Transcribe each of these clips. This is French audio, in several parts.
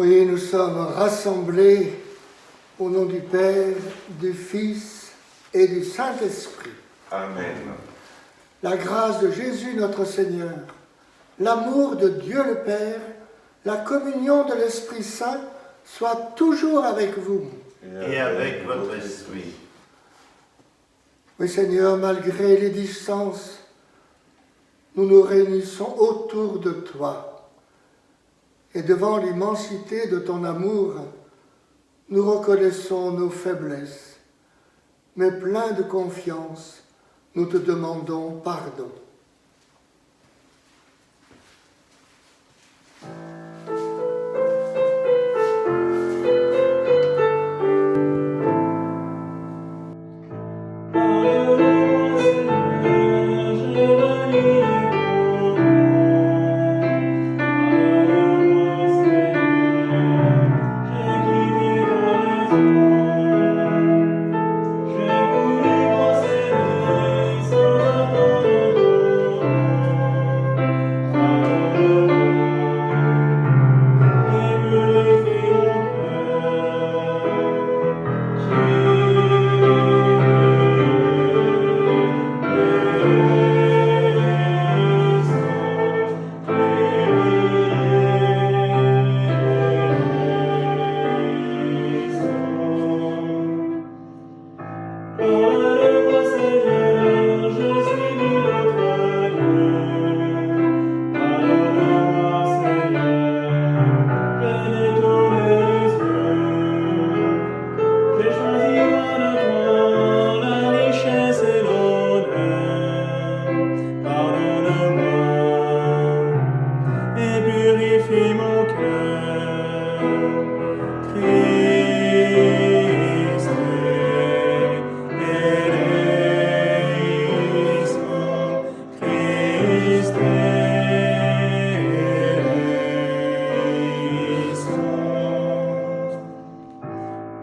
Oui, nous sommes rassemblés au nom du Père, du Fils et du Saint-Esprit. Amen. La grâce de Jésus notre Seigneur, l'amour de Dieu le Père, la communion de l'Esprit Saint soit toujours avec vous. Et avec votre esprit. Oui Seigneur, malgré les distances, nous nous réunissons autour de toi. Et devant l'immensité de ton amour, nous reconnaissons nos faiblesses, mais pleins de confiance, nous te demandons pardon.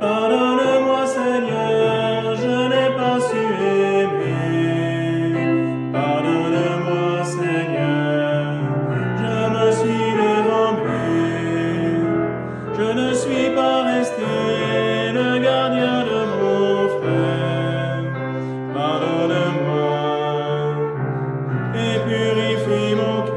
Pardonne-moi Seigneur, je n'ai pas su aimer. Pardonne-moi Seigneur, je me suis dérompé. Je ne suis pas resté le gardien de mon frère. Pardonne-moi et purifie mon cœur.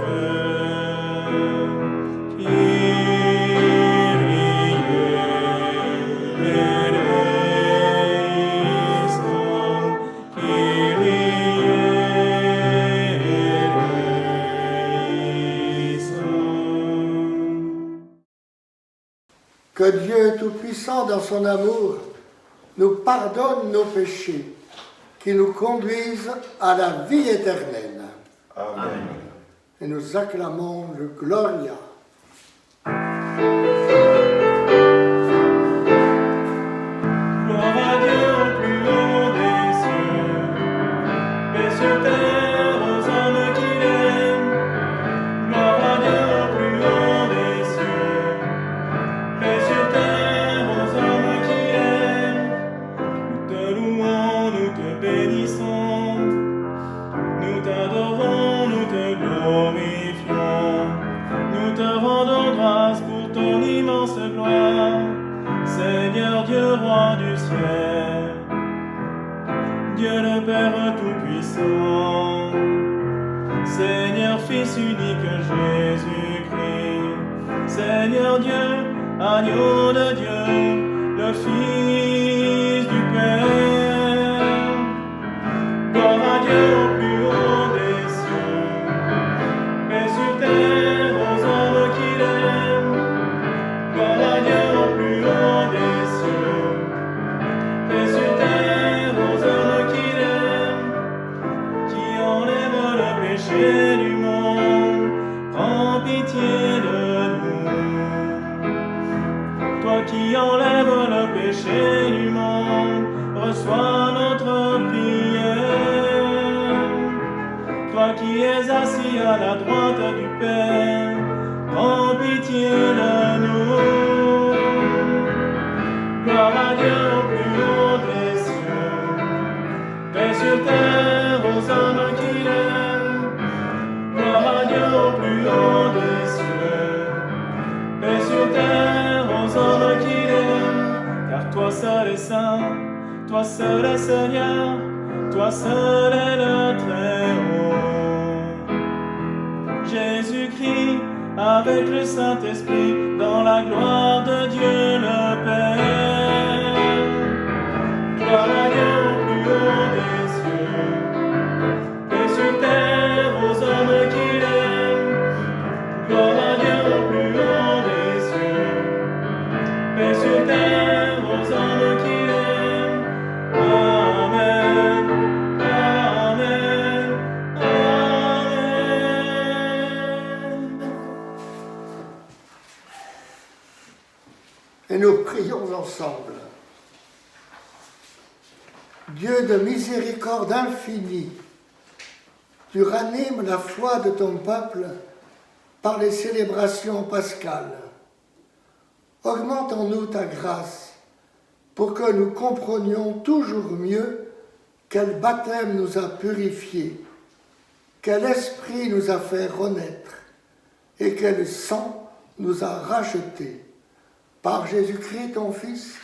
Que Dieu Tout-Puissant, dans son amour, nous pardonne nos péchés, qui nous conduisent à la vie éternelle. Amen. Et nous acclamons le Gloria. Gloire à Dieu au plus haut des cieux, paix sur terre aux hommes qu'il aime. Gloire à Dieu au plus haut des cieux, paix sur terre aux hommes qu'il aime. Nous te louons, nous te bénissons, nous t'adorons, nous te glorifions. Nous te rendons grâce pour ton immense gloire, Seigneur Dieu, roi du ciel, Dieu le Père Tout-Puissant, Seigneur Fils unique Jésus-Christ, Seigneur Dieu, agneau de Dieu, le Fils du Père. Gloire à Dieu au plus haut des cieux, paix sur terre aux hommes qu'il aime. Gloire à Dieu au plus haut des cieux, paix sur terre aux hommes qu'il aime, qui enlève le péché du monde, prends pitié de nous. Toi qui enlèves le péché du monde, reçois notre prière. Toi qui es assis à la droite du Père, prends pitié de nous. Gloire à Dieu au plus haut des cieux, paix sur terre aux hommes qu'il aime. Gloire à Dieu au plus haut des cieux, paix sur terre seul est saint, toi seul est Seigneur, toi seul est le Très-Haut. Jésus-Christ, avec le Saint-Esprit, dans la gloire de Dieu le Père. Gloire à Dieu au plus haut des cieux, et sur terre aux hommes qu'il aime. Gloire à Dieu au plus haut des cieux, et sur terre aux hommes qu'il aime. Amen, amen, amen. Et nous prions ensemble. Dieu de miséricorde infinie, tu ranimes la foi de ton peuple par les célébrations pascales. Augmente en nous ta grâce pour que nous comprenions toujours mieux quel baptême nous a purifiés, quel esprit nous a fait renaître et quel sang nous a rachetés. Par Jésus-Christ, ton Fils,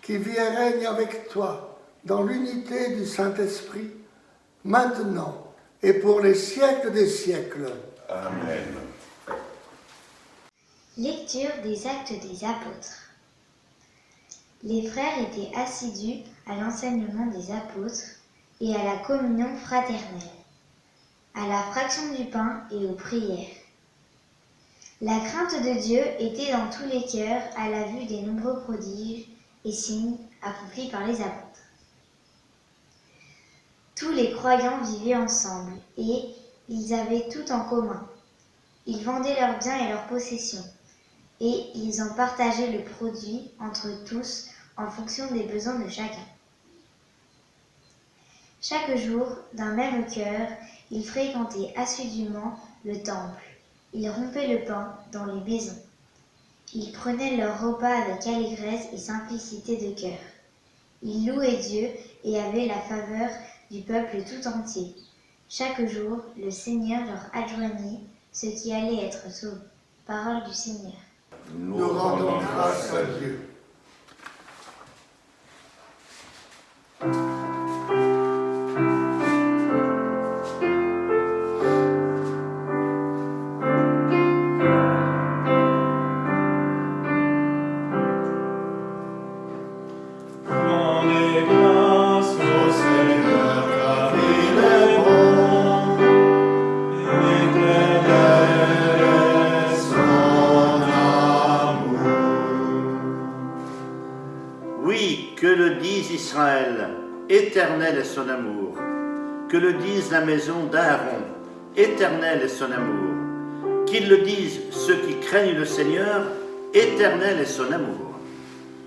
qui vit et règne avec toi dans l'unité du Saint-Esprit, maintenant et pour les siècles des siècles. Amen. Lecture des Actes des Apôtres. Les frères étaient assidus à l'enseignement des apôtres et à la communion fraternelle, à la fraction du pain et aux prières. La crainte de Dieu était dans tous les cœurs à la vue des nombreux prodiges et signes accomplis par les apôtres. Tous les croyants vivaient ensemble et ils avaient tout en commun. Ils vendaient leurs biens et leurs possessions et ils en partageaient le produit entre tous en fonction des besoins de chacun. Chaque jour, d'un même cœur, ils fréquentaient assidûment le temple. Ils rompaient le pain dans les maisons. Ils prenaient leur repas avec allégresse et simplicité de cœur. Ils louaient Dieu et avaient la faveur du peuple tout entier. Chaque jour, le Seigneur leur adjoignait ceux qui allaient être sauvés. Parole du Seigneur. Nous rendons grâce à Dieu. Rendez grâce au Seigneur, car il est bon, éternel est son amour. Oui, que le dise Israël, éternel est son amour. Que le dise la maison d'Aaron, éternel est son amour. Qu'ils le disent ceux qui craignent le Seigneur, éternel est son amour.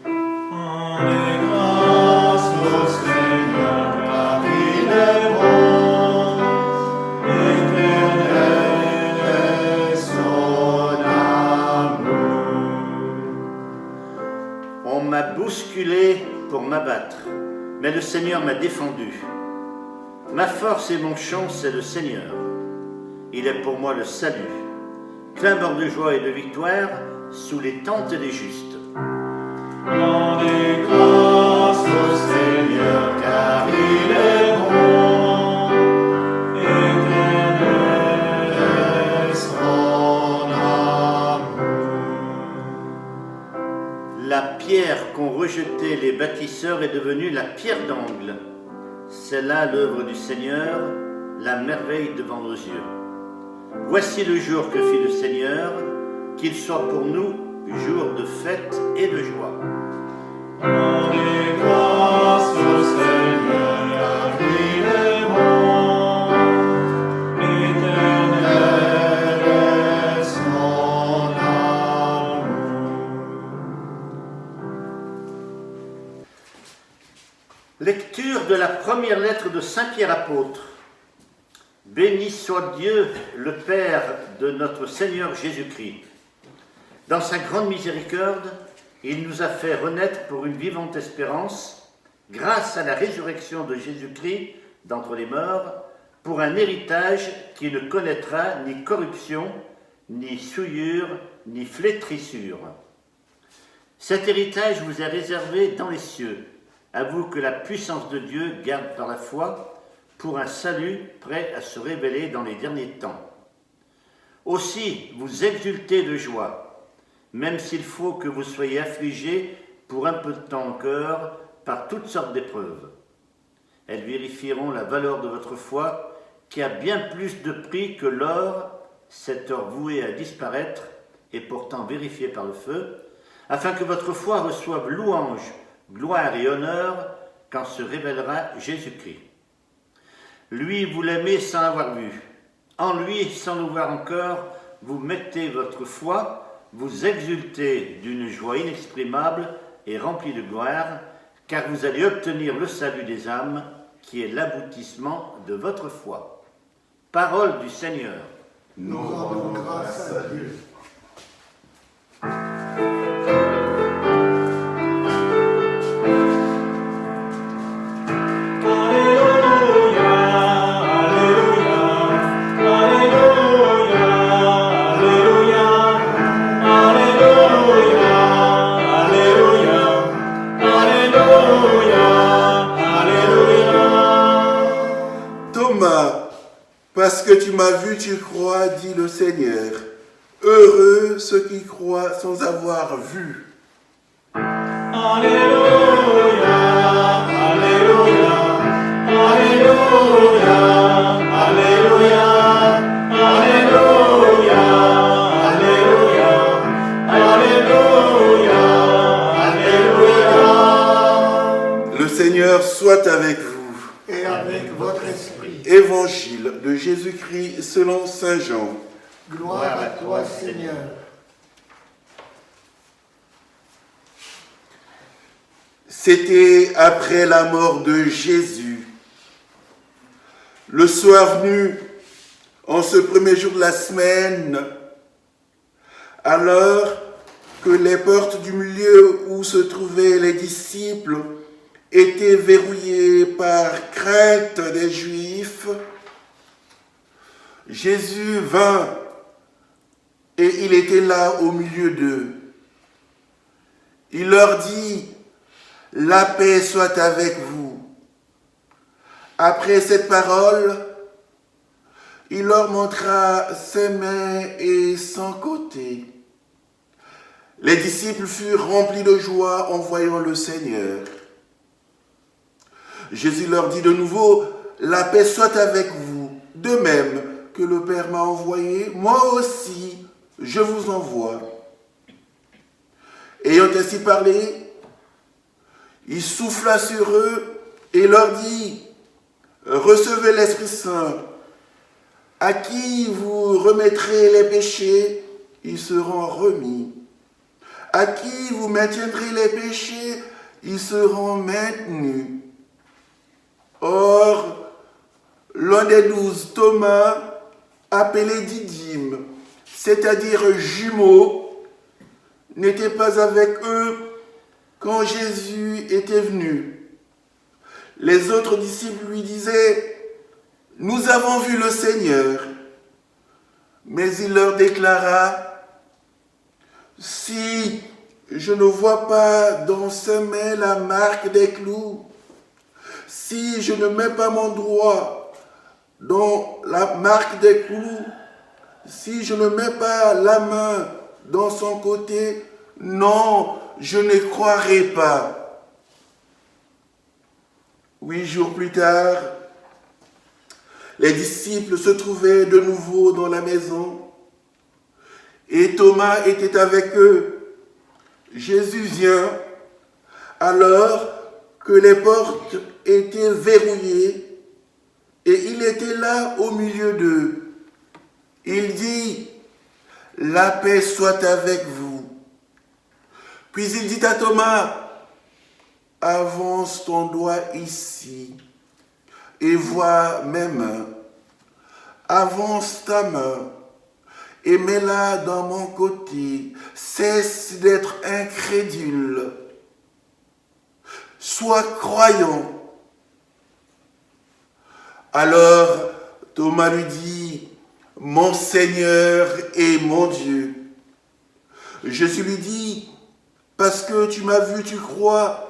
Rendez grâce au Seigneur, car il est bon, éternel est son amour. On m'a bousculé pour m'abattre, mais le Seigneur m'a défendu. Ma force et mon chant, c'est le Seigneur. Il est pour moi le salut. Clameur de joie et de victoire sous les tentes des justes. Rendez grâce au Seigneur, car il est bon, éternel est son amour. La pierre qu'ont rejetée les bâtisseurs est devenue la pierre d'angle. C'est là l'œuvre du Seigneur, la merveille devant nos yeux. Voici le jour que fit le Seigneur, qu'il soit pour nous jour de fête et de joie. Rendez grâce au Seigneur, car il est bon, éternel est son amour. Lecture de la première lettre de Saint Pierre apôtre. Béni soit Dieu, le Père de notre Seigneur Jésus-Christ. Dans sa grande miséricorde, il nous a fait renaître pour une vivante espérance, grâce à la résurrection de Jésus-Christ d'entre les morts, pour un héritage qui ne connaîtra ni corruption, ni souillure, ni flétrissure. Cet héritage vous est réservé dans les cieux, à vous que la puissance de Dieu garde par la foi pour un salut prêt à se révéler dans les derniers temps. Aussi, vous exultez de joie, même s'il faut que vous soyez affligés pour un peu de temps encore par toutes sortes d'épreuves. Elles vérifieront la valeur de votre foi, qui a bien plus de prix que l'or, cet or voué à disparaître et pourtant vérifié par le feu, afin que votre foi reçoive louange, gloire et honneur quand se révélera Jésus-Christ. Lui, vous l'aimez sans l'avoir vu. En lui, sans le voir encore, vous mettez votre foi, vous exultez d'une joie inexprimable et remplie de gloire, car vous allez obtenir le salut des âmes, qui est l'aboutissement de votre foi. Parole du Seigneur. Nous rendons grâce à Dieu. Parce que tu m'as vu, tu crois, dit le Seigneur. Heureux ceux qui croient sans avoir vu. Alléluia, Alléluia, Alléluia, Alléluia, Alléluia, Alléluia, Alléluia, Alléluia. Le Seigneur soit avec vous. Et avec votre esprit. Évangile de Jésus-Christ selon saint Jean. Gloire à toi, Seigneur. C'était après la mort de Jésus. Le soir venu, en ce premier jour de la semaine, alors que les portes du lieu où se trouvaient les disciples étaient verrouillées par crainte des Juifs, Jésus vint et il était là au milieu d'eux. Il leur dit: « La paix soit avec vous. » Après cette parole, il leur montra ses mains et son côté. Les disciples furent remplis de joie en voyant le Seigneur. Jésus leur dit de nouveau: « La paix soit avec vous. De même que le Père m'a envoyé, moi aussi je vous envoie. » Ayant ainsi parlé, il souffla sur eux et leur dit: « Recevez l'Esprit Saint. À qui vous remettrez les péchés, ils seront remis. À qui vous maintiendrez les péchés, ils seront maintenus. » Or, l'un des 12, Thomas, appelé Didyme, c'est-à-dire jumeau, n'était pas avec eux quand Jésus était venu. Les autres disciples lui disaient: « Nous avons vu le Seigneur. » Mais il leur déclara: « Si je ne vois pas dans ses mains la marque des clous, si je ne mets pas mon doigt dans la marque des clous, si je ne mets pas la main dans son côté, non, je ne croirai pas. » 8 jours plus tard, les disciples se trouvaient de nouveau dans la maison et Thomas était avec eux. Jésus vient alors que les portes étaient verrouillées et il était là au milieu d'eux. Il dit: « La paix soit avec vous. » Puis il dit à Thomas: « Avance ton doigt ici et vois mes mains. Avance ta main et mets-la dans mon côté. Cesse d'être incrédule. Sois croyant. » Alors Thomas lui dit: « Mon Seigneur et mon Dieu. » Jésus lui dit: Parce que tu m'as vu, tu crois.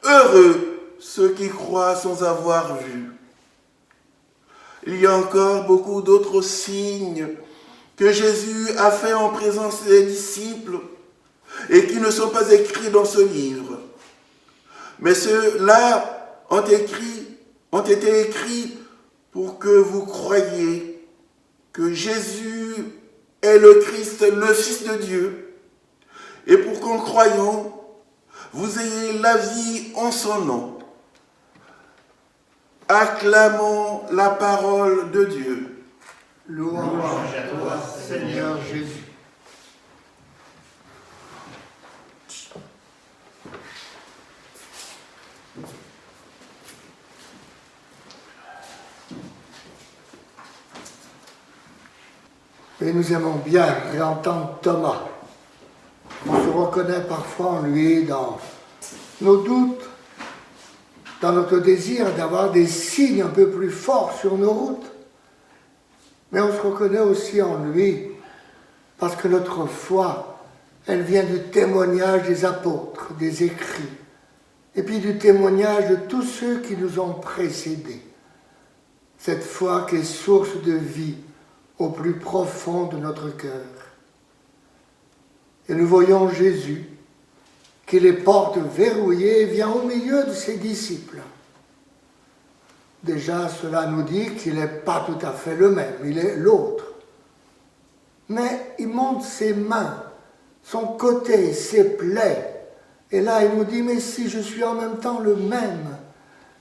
Heureux ceux qui croient sans avoir vu. Il y a encore beaucoup d'autres signes que Jésus a fait en présence des disciples et qui ne sont pas écrits dans ce livre. Mais ceux-là ont été écrits pour que vous croyiez que Jésus est le Christ, le Fils de Dieu, et pour qu'en croyant, vous ayez la vie en son nom. Acclamons la parole de Dieu. Louange à toi, Seigneur Jésus. Et nous aimons bien réentendre Thomas. On se reconnaît parfois en lui dans nos doutes, dans notre désir d'avoir des signes un peu plus forts sur nos routes. Mais on se reconnaît aussi en lui parce que notre foi, elle vient du témoignage des apôtres, des écrits, et puis du témoignage de tous ceux qui nous ont précédés. Cette foi qui est source de vie au plus profond de notre cœur. Et nous voyons Jésus qui les porte verrouillées vient au milieu de ses disciples. Déjà, cela nous dit qu'il n'est pas tout à fait le même, il est l'autre. Mais il montre ses mains, son côté, ses plaies. Et là, il nous dit, mais si je suis en même temps le même,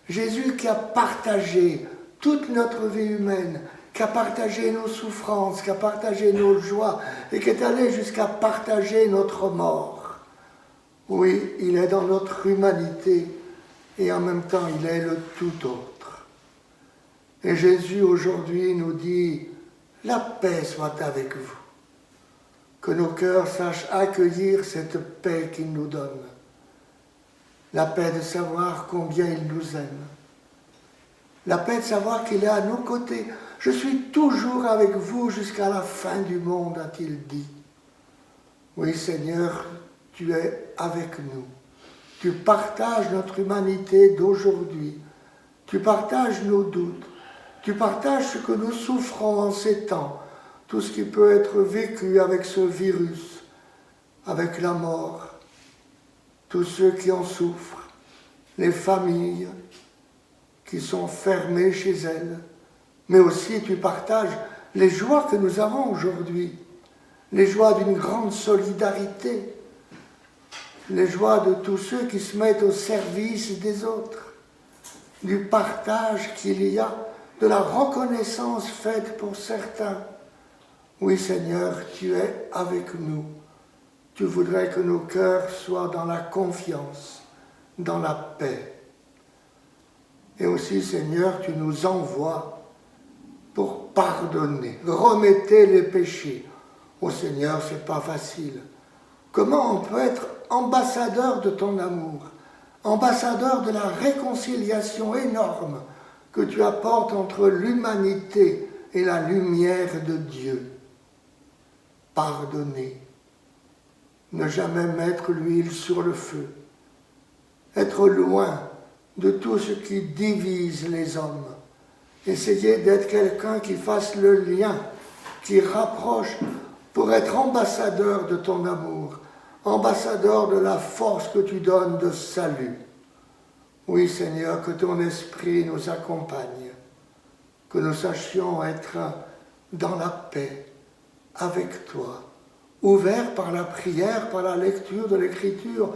Jésus qui a partagé toute notre vie humaine, qui a partagé nos souffrances, qui a partagé nos joies, et qui est allé jusqu'à partager notre mort. Oui, il est dans notre humanité, et en même temps, il est le tout autre. Et Jésus, aujourd'hui, nous dit, la paix soit avec vous. Que nos cœurs sachent accueillir cette paix qu'il nous donne. La paix de savoir combien il nous aime. La paix de savoir qu'il est à nos côtés. Je suis toujours avec vous jusqu'à la fin du monde, a-t-il dit. Oui, Seigneur, tu es avec nous. Tu partages notre humanité d'aujourd'hui. Tu partages nos doutes. Tu partages ce que nous souffrons en ces temps. Tout ce qui peut être vécu avec ce virus, avec la mort. Tous ceux qui en souffrent. Les familles qui sont fermées chez elles. Mais aussi tu partages les joies que nous avons aujourd'hui, les joies d'une grande solidarité, les joies de tous ceux qui se mettent au service des autres, du partage qu'il y a, de la reconnaissance faite pour certains. Oui Seigneur, tu es avec nous. Tu voudrais que nos cœurs soient dans la confiance, dans la paix. Et aussi Seigneur, tu nous envoies pour pardonner, remettez les péchés. Oh Seigneur, c'est pas facile. Comment on peut être ambassadeur de ton amour, ambassadeur de la réconciliation énorme que tu apportes entre l'humanité et la lumière de Dieu? Pardonner, ne jamais mettre l'huile sur le feu, être loin de tout ce qui divise les hommes. Essayer d'être quelqu'un qui fasse le lien, qui rapproche pour être ambassadeur de ton amour, ambassadeur de la force que tu donnes de salut. Oui Seigneur, que ton esprit nous accompagne, que nous sachions être dans la paix avec toi, ouverts par la prière, par la lecture de l'Écriture,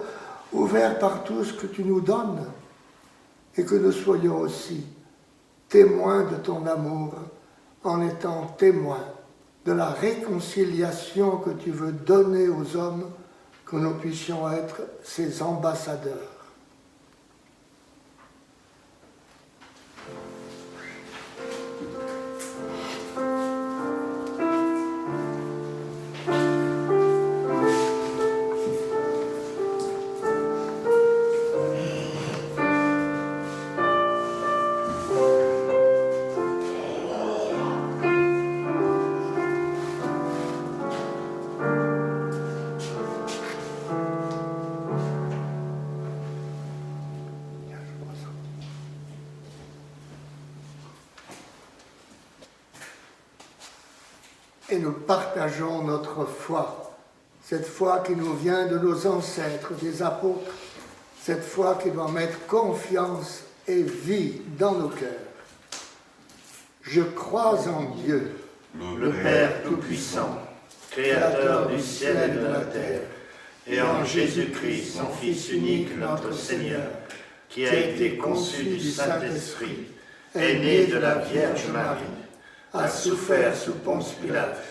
ouverts par tout ce que tu nous donnes, et que nous soyons aussi témoins de ton amour, en étant témoins de la réconciliation que tu veux donner aux hommes, que nous puissions être ses ambassadeurs. et nous partageons notre foi. Cette foi qui nous vient de nos ancêtres, des apôtres, cette foi qui doit mettre confiance et vie dans nos cœurs. Je crois en Dieu, le Père Tout-Puissant, Créateur du ciel et de la terre, et en Jésus-Christ, son Fils unique, notre Seigneur, qui a été conçu du Saint-Esprit, est né de la Vierge Marie, a souffert sous Ponce Pilate,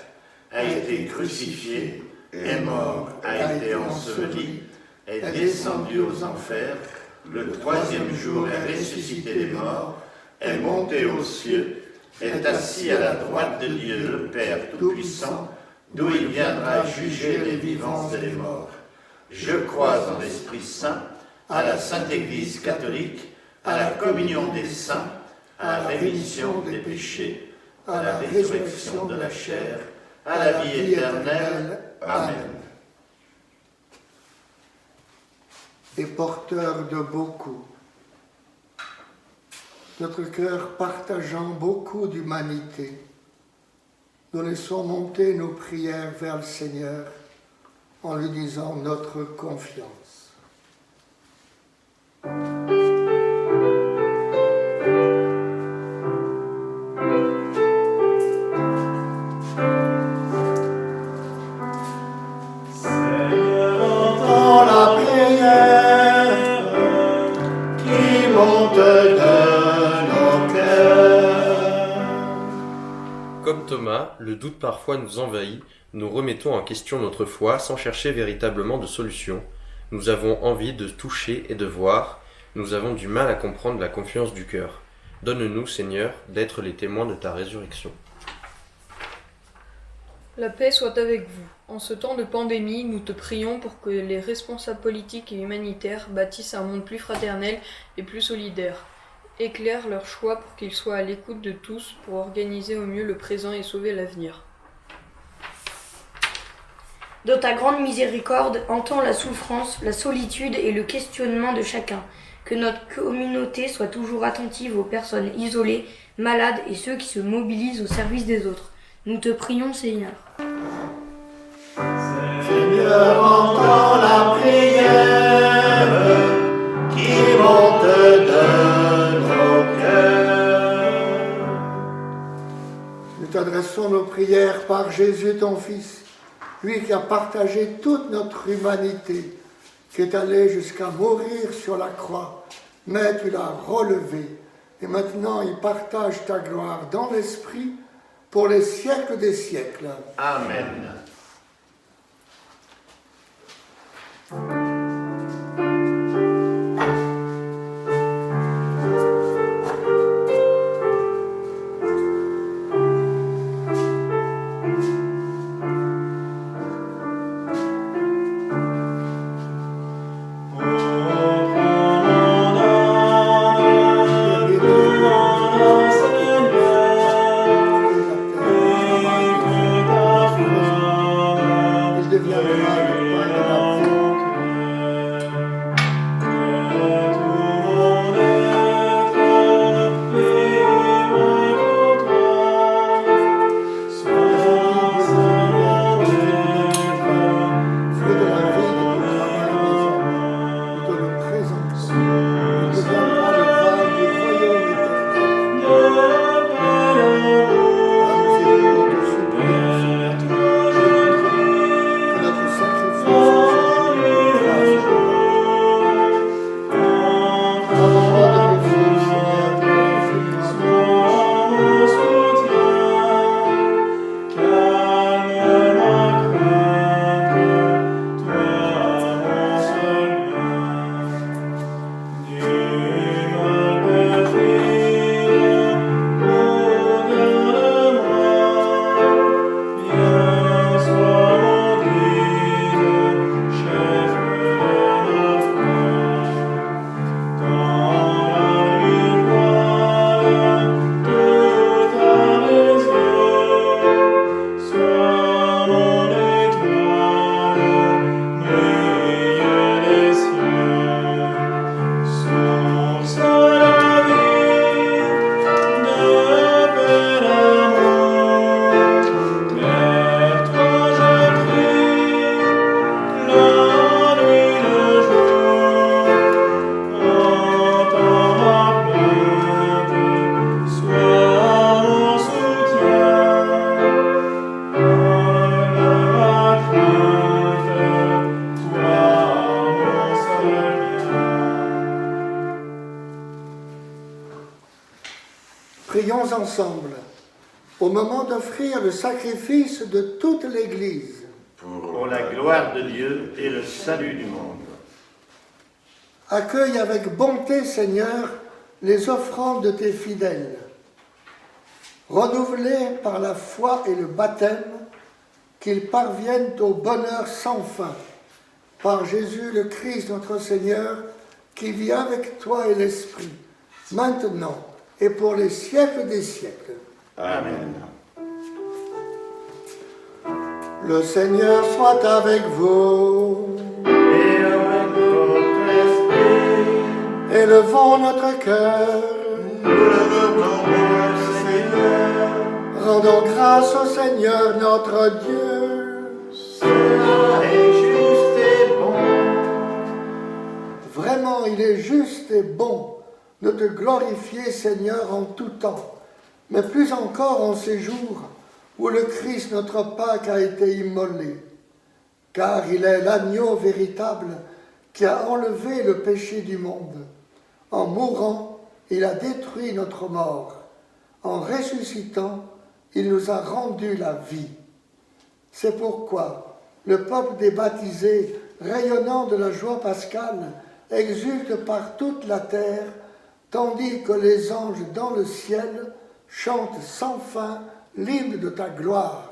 a été crucifié, est mort, a été enseveli, est descendu aux enfers, le troisième jour est ressuscité des morts, est monté aux cieux, est assis à la droite de Dieu, le Père Tout-Puissant, d'où il viendra juger les vivants et les morts. Je crois en l'Esprit Saint, à la Sainte Église catholique, à la communion des saints, à la rémission des péchés, à la résurrection de la chair, à la vie éternelle. Amen. Et porteur de beaucoup, notre cœur partageant beaucoup d'humanité, nous laissons monter nos prières vers le Seigneur en lui disant notre confiance. Seigneur, entends la prière qui monte de nos cœurs. Comme Thomas, le doute parfois nous envahit, nous remettons en question notre foi sans chercher véritablement de solution. Nous avons envie de toucher et de voir, nous avons du mal à comprendre la confiance du cœur. Donne-nous, Seigneur, d'être les témoins de ta résurrection. La paix soit avec vous. En ce temps de pandémie, nous te prions pour que les responsables politiques et humanitaires bâtissent un monde plus fraternel et plus solidaire. Éclaire leur choix pour qu'ils soient à l'écoute de tous pour organiser au mieux le présent et sauver l'avenir. Dans ta grande miséricorde, entends la souffrance, la solitude et le questionnement de chacun. Que notre communauté soit toujours attentive aux personnes isolées, malades et ceux qui se mobilisent au service des autres. Nous te prions, Seigneur. Seigneur, entends la prière qui monte de nos cœurs. Nous t'adressons nos prières par Jésus ton Fils, lui qui a partagé toute notre humanité, qui est allé jusqu'à mourir sur la croix, mais tu l'as relevé, et maintenant il partage ta gloire dans l'Esprit pour les siècles des siècles. Amen. prions ensemble au moment d'offrir le sacrifice de toute l'Église. Pour la gloire de Dieu et le salut du monde. Accueille avec bonté, Seigneur, les offrandes de tes fidèles. Renouvelés par la foi et le baptême, qu'ils parviennent au bonheur sans fin. Par Jésus le Christ, notre Seigneur, qui vit avec toi et l'Esprit, maintenant et pour les siècles des siècles. Amen. Le Seigneur soit avec vous. Et avec votre esprit, Élevons notre cœur. Nous le rendons au Seigneur. Rendons grâce au Seigneur notre Dieu. cela est juste et bon. Vraiment, il est juste et bon de te glorifier, Seigneur, en tout temps, mais plus encore en ces jours où le Christ, notre Pâque, a été immolé, car il est l'agneau véritable qui a enlevé le péché du monde. En mourant, il a détruit notre mort. En ressuscitant, il nous a rendu la vie. C'est pourquoi le peuple des baptisés, rayonnant de la joie pascale, exulte par toute la terre, tandis que les anges dans le ciel chantent sans fin l'hymne de ta gloire.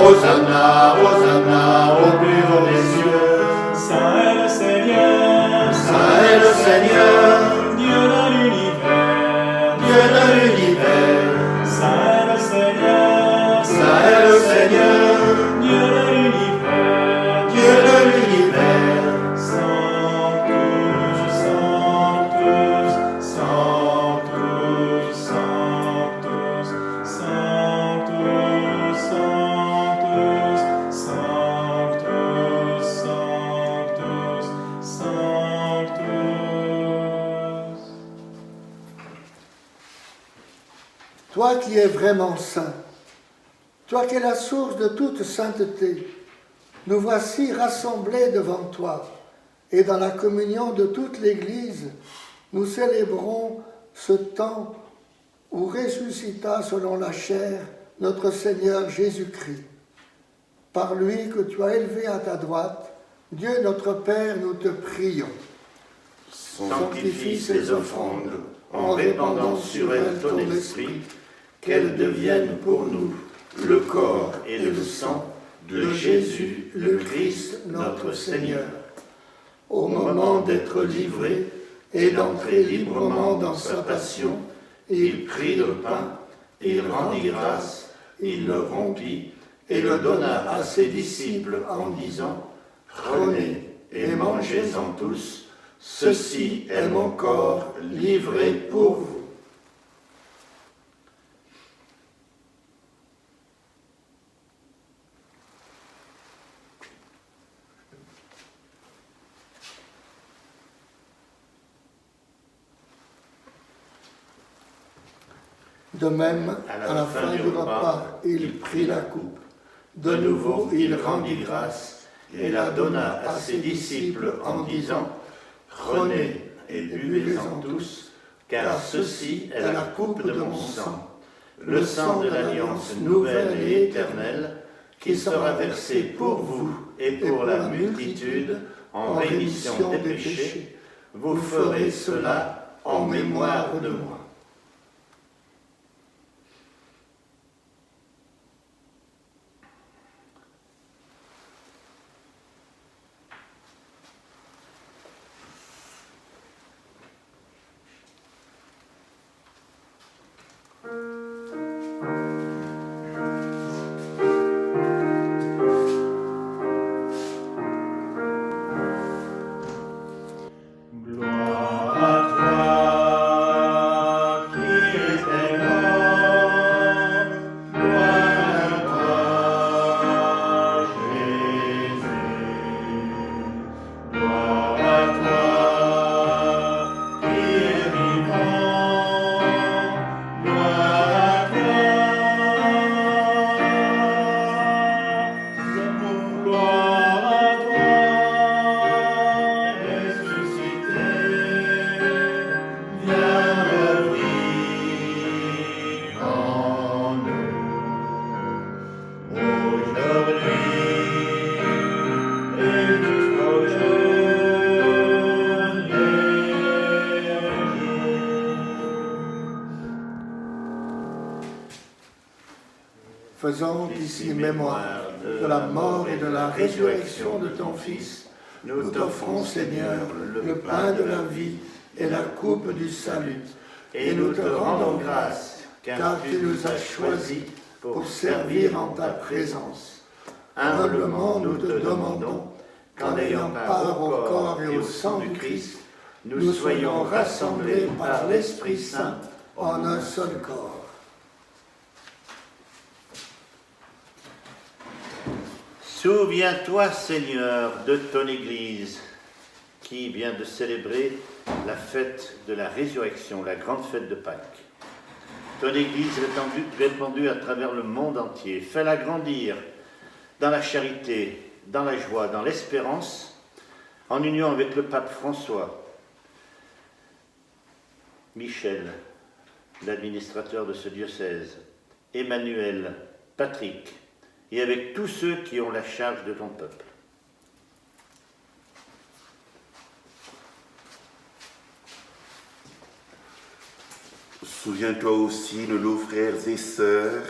Hosanna, Hosanna, au plus haut des cieux. Saint est le Seigneur, Saint est le Seigneur, Dieu de l'univers, Dieu de l'univers. Saint est le Seigneur, Saint est le Seigneur, Dieu de l'univers, Dieu de l'univers. Sanctus, Sanctus, Sanctus, Sanctus, Sanctus, Sanctus, Sanctus, Sanctus, Sanctus. Toi qui es vraiment saint, toi qui es la source de toute sainteté, nous voici rassemblés devant toi, et dans la communion de toute l'Église, nous célébrons ce temps où ressuscita selon la chair notre Seigneur Jésus-Christ. Par lui que tu as élevé à ta droite, Dieu notre Père, nous te prions. Sanctifie ces offrandes en répandant sur elles ton esprit, qu'elles deviennent pour nous le corps et le sang de Jésus, le Christ, notre Seigneur. Au moment d'être livré et d'entrer librement dans sa passion, Il prit le pain, il rendit grâce, il le rompit et le donna à ses disciples en disant : Prenez et mangez-en tous, ceci est mon corps livré pour vous. De même, à la fin du repas, il prit la coupe. De nouveau, il rendit grâce et la donna à ses disciples en disant : Prenez et buvez-en tous, car ceci est la coupe de mon sang, le sang de l'alliance nouvelle et éternelle, qui sera versé pour vous et pour la multitude en rémission des péchés. Vous ferez cela en mémoire de moi. faisant ici mémoire de la mort et de la résurrection de ton Fils, nous t'offrons, Seigneur, le pain de la vie et la coupe du salut, et nous te rendons grâce, car tu nous as choisis pour servir en ta présence. Humblement nous te demandons qu'en ayant part au corps et au sang du Christ, nous soyons rassemblés par l'Esprit Saint en un seul corps. Souviens-toi, Seigneur, de ton Église qui vient de célébrer la fête de la résurrection, la grande fête de Pâques. Ton Église répandue à travers le monde entier. Fais-la grandir dans la charité, dans la joie, dans l'espérance, en union avec le pape François, Michel, l'administrateur de ce diocèse, Emmanuel, Patrick, et avec tous ceux qui ont la charge de ton peuple. Souviens-toi aussi de nos frères et sœurs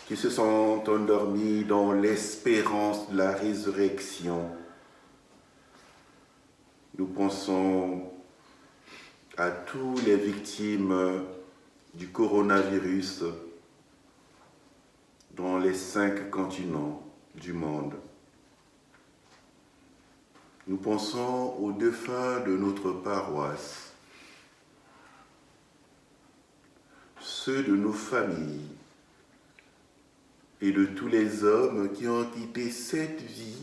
qui se sont endormis dans l'espérance de la résurrection. Nous pensons à toutes les victimes du coronavirus dans les 5 continents du monde. Nous pensons aux défunts de notre paroisse, ceux de nos familles et de tous les hommes qui ont quitté cette vie.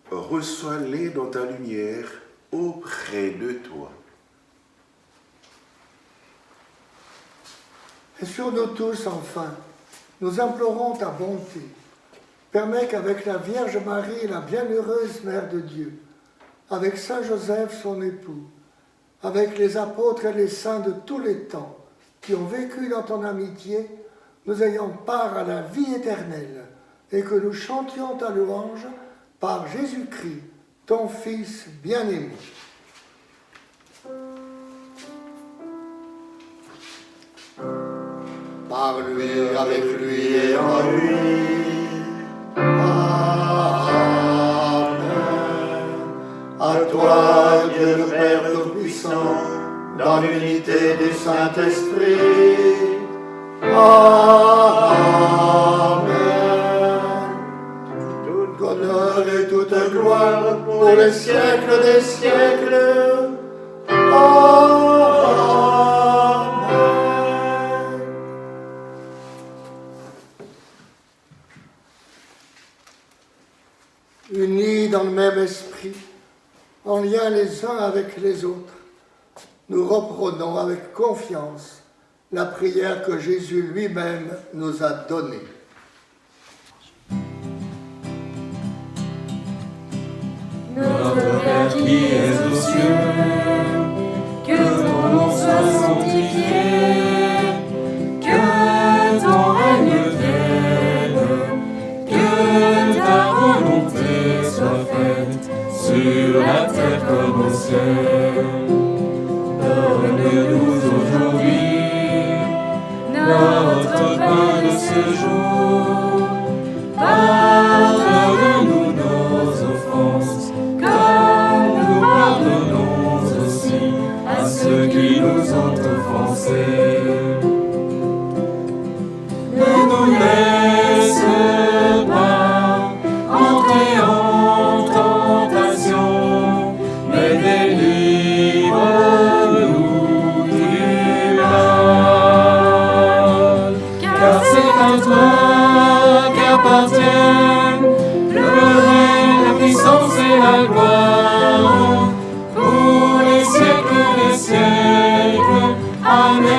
Reçois-les dans ta lumière auprès de toi. Et sur nous tous, enfin, nous implorons ta bonté. Permets qu'avec la Vierge Marie, la bienheureuse Mère de Dieu, avec Saint Joseph, son époux, avec les apôtres et les saints de tous les temps qui ont vécu dans ton amitié, nous ayons part à la vie éternelle et que nous chantions ta louange par Jésus-Christ, ton Fils bien-aimé. Par lui, avec lui et en lui. Amen. À toi, Dieu le Père Tout-Puissant, dans l'unité du Saint-Esprit. Amen. Tout honneur et toute gloire pour les siècles des siècles. Amen. Unis dans le même esprit, en lien les uns avec les autres, nous reprenons avec confiance la prière que Jésus lui-même nous a donnée. Notre Père qui es aux cieux, que ton nom soit sanctifié, que ton règne vienne, que ta volonté soit faite sur la terre comme au ciel. Donne-nous aujourd'hui notre pain de ce jour. Pardonne-nous nos offenses, comme nous pardonnons aussi à ceux qui nous ont offensés. Ne nous laisse pas entrer en tentation, mais délivre-nous du mal. Car c'est à toi qu'appartiennent le règne, la puissance et la gloire, pour les siècles des siècles. Amen.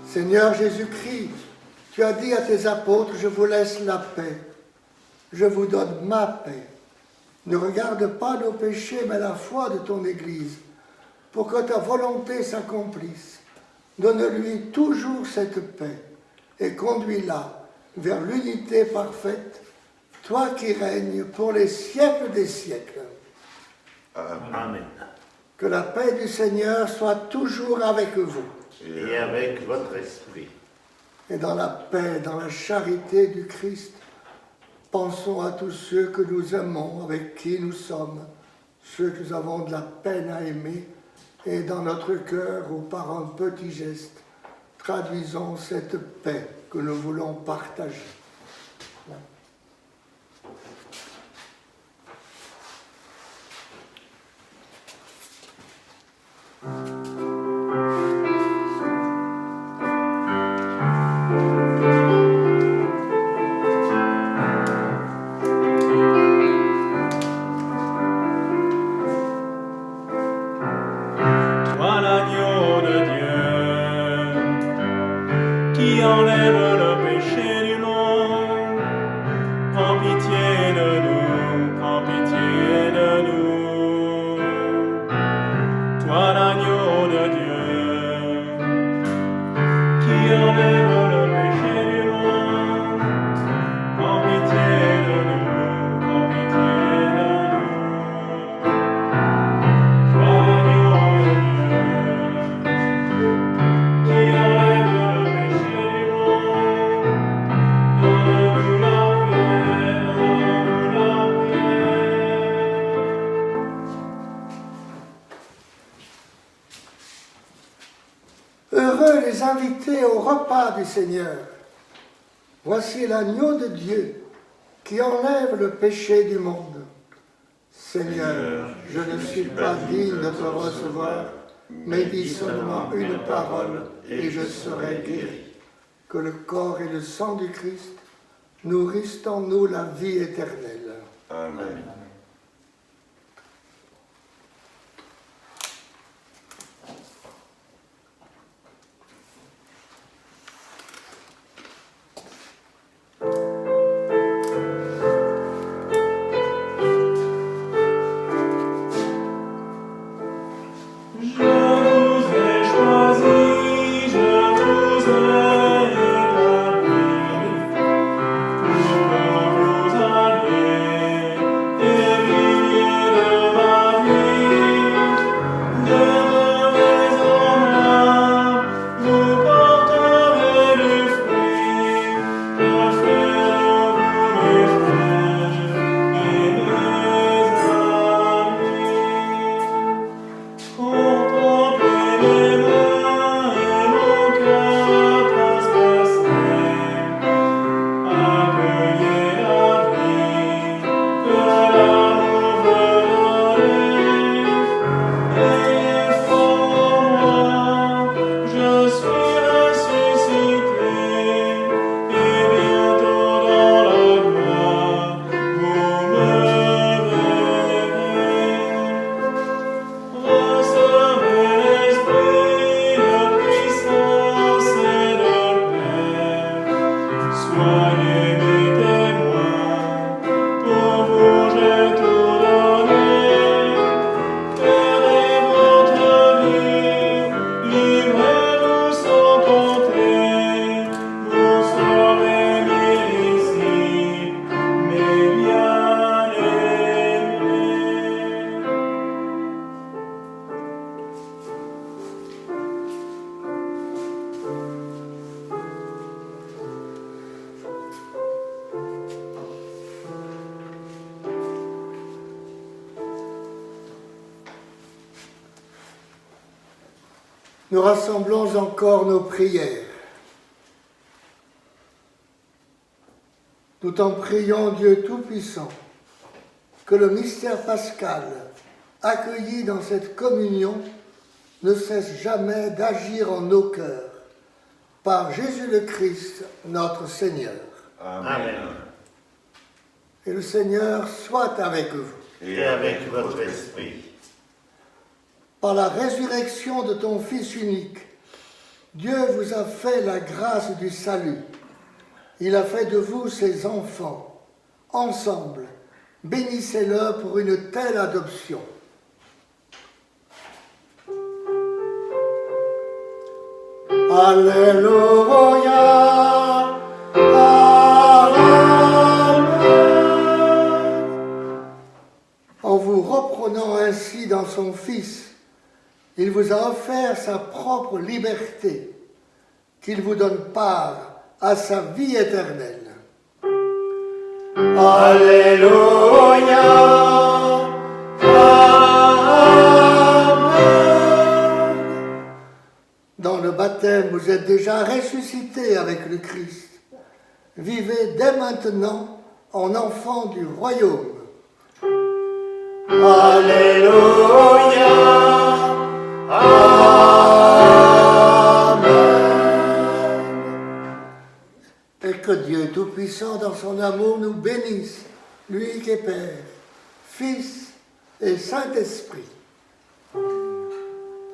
Seigneur Jésus-Christ, tu as dit à tes apôtres, je vous laisse la paix, je vous donne ma paix. Ne regarde pas nos péchés, mais la foi de ton Église. pour que ta volonté s'accomplisse. Donne-lui toujours cette paix et conduis-la vers l'unité parfaite, toi qui règnes pour les siècles des siècles. Amen. Que la paix du Seigneur soit toujours avec vous. Et avec votre esprit. Et dans la paix, dans la charité du Christ, pensons à tous ceux que nous aimons, avec qui nous sommes, ceux que nous avons de la peine à aimer, et dans notre cœur, ou par un petit geste, traduisons cette paix que nous voulons partager. Toi l'agneau de Dieu, qui enlève le péché du monde, prends pitié de nous, prends pitié de nous. Toi l'agneau de Dieu, qui enlève le péché du monde, prends pitié de nous, prends pitié de nous. Toi l'agneau de Dieu, qui enlève le péché du monde, donne-nous la paix, donne-nous la paix. Heureux les invités au repas du Seigneur. Voici l'agneau de Dieu qui enlève le péché du monde. Seigneur, je ne suis pas digne de te recevoir, mais dis seulement une parole et je serai guéri. Que le corps et le sang du Christ nourrissent en nous la vie éternelle. Amen. Je vous ai choisi, je vous ai établi, pour que vous alliez hériter de ma vie. Demeurez en moi, vous porterez du fruit, je ferai de vous mes frères et mes amis. Contemplez mes mains et mon cœur transpercé, accueillez la vie que l'amour veut donner. Ayez foi en moi, je suis ressuscité, et bientôt dans la gloire, vous me verrez. Recevez l'esprit de puissance et de paix. Soyez mes témoins, pour vous j'ai tout donné. Tenez votre vie, livrez-vous sans compter. Vous serez mis ici, mes bien-aimés. Nous rassemblons encore nos prières. Nous t'en prions, Dieu Tout-Puissant, que le mystère pascal, accueilli dans cette communion, ne cesse jamais d'agir en nos cœurs. Par Jésus le Christ, notre Seigneur. Amen. Et le Seigneur soit avec vous. Et avec votre esprit. Par la résurrection de ton Fils unique, Dieu vous a fait la grâce du salut. Il a fait de vous ses enfants. Ensemble, bénissez-le pour une telle adoption. Alléluia. En vous reprenant ainsi dans son Fils, il vous a offert sa propre liberté, qu'il vous donne part à sa vie éternelle. Alléluia. Amen. Dans le baptême, vous êtes déjà ressuscités avec le Christ. Vivez dès maintenant en enfants du royaume. Alléluia. Amen. Et que Dieu Tout-Puissant, dans son amour, nous bénisse, lui qui est Père, Fils et Saint-Esprit.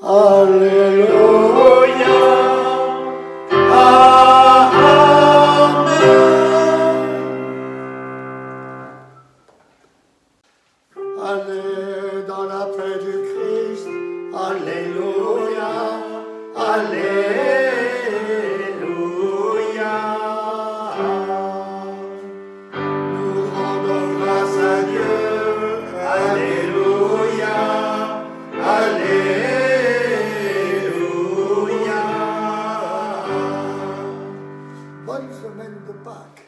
Alléluia. Allez dans la paix du Christ. Alléluia. Alléluia. Nous rendons grâce à Dieu. Alléluia. Alléluia. Bonne semaine de Pâques.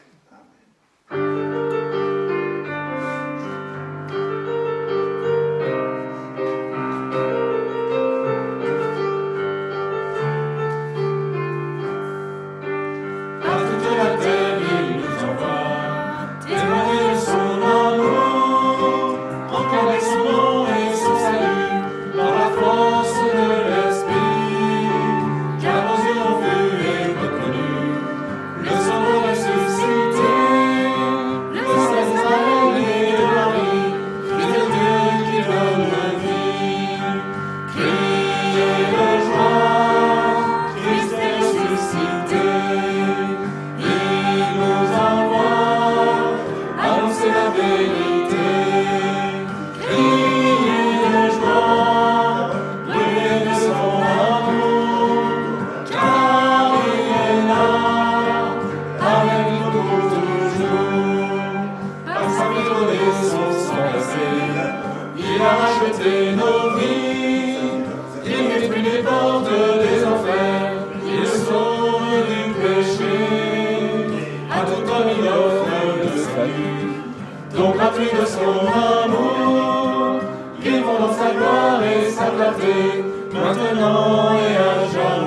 De son amour, vivons dans sa gloire et sa clarté, maintenant et à jamais.